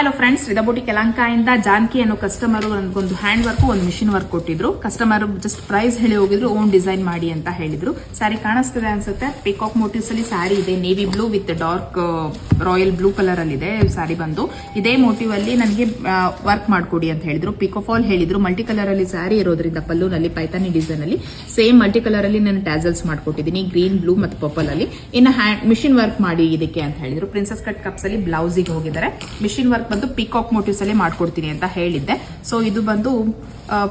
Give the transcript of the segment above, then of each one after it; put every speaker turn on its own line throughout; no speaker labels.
Hello friends, ರಿದಾ boutique ಯಲಹಂಕದಿಂದ Janki ಅನ್ನೋ customer ನನಗೊಂದು hand work ಒಂದು ಮಿಷಿನ್ ವರ್ಕ್ ಕೊಟ್ಟಿದ್ರು. ಕಸ್ಟಮರ್ ಜಸ್ಟ್ ಪ್ರೈಸ್ ಹೇಳಿ ಹೋಗಿದ್ರು, ಓನ್ ಡಿಸೈನ್ ಮಾಡಿ ಅಂತ ಹೇಳಿದ್ರು. ಸ್ಯಾರಿ ಕಾಣಿಸ್ತಿದೆ ಅನ್ಸುತ್ತೆ. ಪಿಕಾಕ್ ಮೋಟಿವ್ಸ್ ಅಲ್ಲಿ ಸ್ಯಾರಿ ಇದೆ, navy blue with dark royal blue colour ಅಲ್ಲಿ ಇದೆ ಸ್ಯಾರಿ ಬಂದು. ಇದೇ ಮೋಟಿವ್ ಅಲ್ಲಿ ನನಗೆ ವರ್ಕ್ ಮಾಡ್ಕೊಡಿ ಅಂತ ಹೇಳಿದ್ರು. ಪಿಕೋಫಾಲ್ ಹೇಳಿದ್ರು. ಮಲ್ಟಿ ಕಲರ್ ಅಲ್ಲಿ ಸ್ಯಾರಿ ಇರೋದ್ರಿಂದ ಪಲ್ಲುನಲ್ಲಿ ಪೈತಾನಿ ಡಿಸೈನ್ ಅಲ್ಲಿ ಸೇಮ್ ಮಲ್ಟಿ ಕಲರ್ ಅಲ್ಲಿ ನಾನು ಟ್ಯಾಸಲ್ಸ್ ಮಾಡ್ಕೊಟ್ಟಿದ್ದೀನಿ, ಗ್ರೀನ್ ಬ್ಲೂ ಮತ್ತು ಪರ್ಪಲ್ ಅಲ್ಲಿ. ಇನ್ನು ಮಿಷಿನ್ ವರ್ಕ್ ಮಾಡಿ ಇದಕ್ಕೆ ಅಂತ ಹೇಳಿದ್ರು. ಪ್ರಿನ್ಸೆಸ್ ಕಟ್ ಕಪ್ಸ್ ಅಲ್ಲಿ ಬ್ಲೌಸಿಗೆ ಹೋಗಿದ್ದಾರೆ. ಮಿಷಿನ್ ವರ್ಕ್ ಬಂದು ಪಿಕಾಕ್ ಮೋಟಿವ್ಸ್ ಅಲ್ಲಿ ಮಾಡ್ಕೊಡ್ತೀನಿ ಅಂತ ಹೇಳಿದ್ದೆ. ಸೊ ಇದು ಬಂದು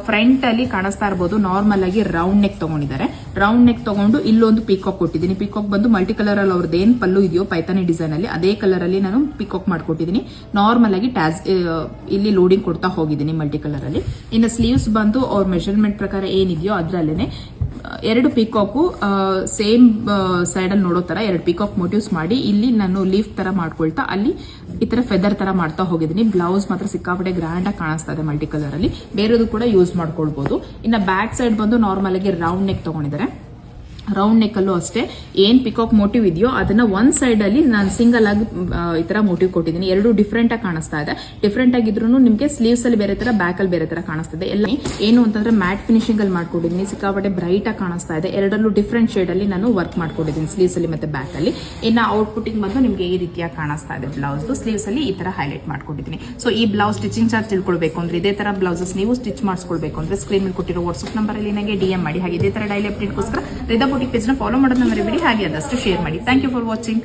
ಫ್ರಂಟ್ ಅಲ್ಲಿ ಕಾಣಿಸ್ತಾ ಇರಬಹುದು. ನಾರ್ಮಲ್ ಆಗಿ ರೌಂಡ್ ನೆಕ್ ತಗೊಂಡಿದ್ದಾರೆ. ರೌಂಡ್ ನೆಕ್ ತಗೊಂಡು ಇಲ್ಲೊಂದು ಪಿಕಾಕ್ ಕೊಟ್ಟಿದ್ದೀನಿ. ಪಿಕಾಕ್ ಬಂದು ಮಲ್ಟಿ ಕಲರ್ ಅಲ್ಲಿ ಅವ್ರದ್ದು ಏನ್ ಪಲ್ಲು ಇದೆಯೋ ಪೈತಾನಿ ಡಿಸೈನ್ ಅಲ್ಲಿ ಅದೇ ಕಲರ್ ಅಲ್ಲಿ ನಾನು ಪಿಕಾಕ್ ಮಾಡ್ಕೊಟ್ಟಿದ್ದೀನಿ. ನಾರ್ಮಲ್ ಆಗಿ ಇಲ್ಲಿ ಲೋಡಿಂಗ್ ಕೊಡ್ತಾ ಹೋಗಿದ್ದೀನಿ ಮಲ್ಟಿ ಕಲರ್ ಅಲ್ಲಿ. ಇನ್ನು ಸ್ಲೀವ್ಸ್ ಬಂದು ಅವ್ರ ಮೆಜರ್ಮೆಂಟ್ ಪ್ರಕಾರ ಏನಿದೆಯೋ ಅದ್ರಲ್ಲೇನೆ ಎರಡು ಪಿಕಾಕು ಸೇಮ್ ಸೈಡ್ ಅಲ್ಲಿ ನೋಡೋ ತರ ಎರಡು ಪಿಕಾಕ್ ಮೋಟಿವ್ಸ್ ಮಾಡಿ ಇಲ್ಲಿ ನಾನು ಲೀಫ್ ತರ ಮಾಡ್ಕೊಳ್ತಾ ಅಲ್ಲಿ ಈ ತರ ಫೆದರ್ ತರ ಮಾಡ್ತಾ ಹೋಗಿದ್ದೀನಿ. ಬ್ಲೌಸ್ ಮಾತ್ರ ಸಿಕ್ಕಾಪಟ್ಟೆ ಗ್ರ್ಯಾಂಡ್ ಆಗಿ ಕಾಣಿಸ್ತಾ ಇದೆ ಮಲ್ಟಿ ಕಲರ್ ಅಲ್ಲಿ. ಬೇರೆದು ಕೂಡ ಯೂಸ್ ಮಾಡ್ಕೊಳ್ಬಹುದು. ಇನ್ನು ಬ್ಯಾಕ್ ಸೈಡ್ ಬಂದು ನಾರ್ಮಲ್ ಆಗಿ ರೌಂಡ್ ನೆಕ್ ತಗೊಂಡಿದ್ದಾರೆ. ರೌಂಡ್ ನೆಕ್ ಅಲ್ಲೂ ಅಷ್ಟೇ ಏನ್ ಪಿಕಾಕ್ ಮೋಟಿವ್ ಇದೆಯೋ ಅದನ್ನ ಒಂದ್ ಸೈಡ್ ಅಲ್ಲಿ ನಾನು ಸಿಂಗಲ್ ಆಗಿ ಈ ತರ ಮೋಟಿವ್ ಕೊಟ್ಟಿದ್ದೀನಿ. ಎರಡು ಡಿಫ್ರೆಂಟ್ ಆಗಿ ಕಾಣಿಸ್ತಾ ಇದೆ. ಡಿಫ್ರೆಂಟ್ ಆಗಿದ್ರು ನಿಮ್ಗೆ ಸ್ಲೀವ್ಸ್ ಅಲ್ಲಿ ಬೇರೆ ತರ, ಬ್ಯಾಕ್ ಅಲ್ಲಿ ಬೇರೆ ತರ ಕಾಣಿಸ್ತಿದೆ. ಎಲ್ಲ ಏನು ಅಂತಂದ್ರೆ ಮ್ಯಾಟ್ ಫಿನಿಶಿಂಗ್ ಅಲ್ಲಿ ಮಾಡ್ಕೊಟ್ಟಿದ್ದೀನಿ. ಸಿಕ್ಕಾಪಟ್ಟೆ ಬ್ರೈಟ್ ಆಗಿ ಕಾಣಿಸ್ತಾ ಇದೆ. ಎರಡಲ್ಲೂ ಡಿಫ್ರೆಂಟ್ ಶೇಡ್ ಅಲ್ಲಿ ನಾನು ವರ್ಕ್ ಮಾಡ್ಕೊಟ್ಟಿದ್ದೀನಿ, ಸ್ಲೀವ್ಸ್ ಅಲ್ಲಿ ಮತ್ತೆ ಬ್ಯಾಕ್ ಅಲ್ಲಿ. ಇನ್ನು ಔಟ್ಪುಟಿಂಗ್ ಬಂದು ನಿಮ್ಗೆ ಈ ರೀತಿಯಾಗಿ ಕಾಣಿಸ್ತಾ ಇದೆ. ಬ್ಲೌಸ್ ಸ್ಲೀವ್ಸ್ ಅಲ್ಲಿ ಈ ತರ ಹೈಲೈಟ್ ಮಾಡ್ಕೊಟ್ಟಿದ್ದೀನಿ. ಸೊ ಈ ಬ್ಲೌಸ್ ಸ್ಟಿಚಿಂಗ್ ಚಾರ್ಜ್ ತಿಳ್ಕೊಳ್ಬೇಕು ಅಂದ್ರೆ, ಇದೇ ತರ ಬ್ಲೌಸಸ್ ನೀವು ಸ್ಟಿಚ್ ಮಾಡಿಸ್ಕೊಳ್ಬೇಕು ಅಂದ್ರೆ ಸ್ಕ್ರೀನ್ ಮೇಲೆ ಕೊಟ್ಟಿರೋ ವಾಟ್ಸ್ಆಪ್ ನಂಬರ್ ಅಲ್ಲಿ ನನಗೆ DM ಮಾಡಿ. ಹಾಗೆ ಇದೇ ತರ ಡೈಲಿ ಅಪ್ಡೇಟ್ಗೋಸ್ಕರ ರಿದಾ ಬೂಟಿಕ್ ಪೇಜ್ ನ ಫಾಲೋ ಮಾಡೋದನ್ನ ಮರಿಬೇಡಿ. ಹಾಗೆ ಆದಷ್ಟು ಶೇರ್ ಮಾಡಿ. Thank you for watching.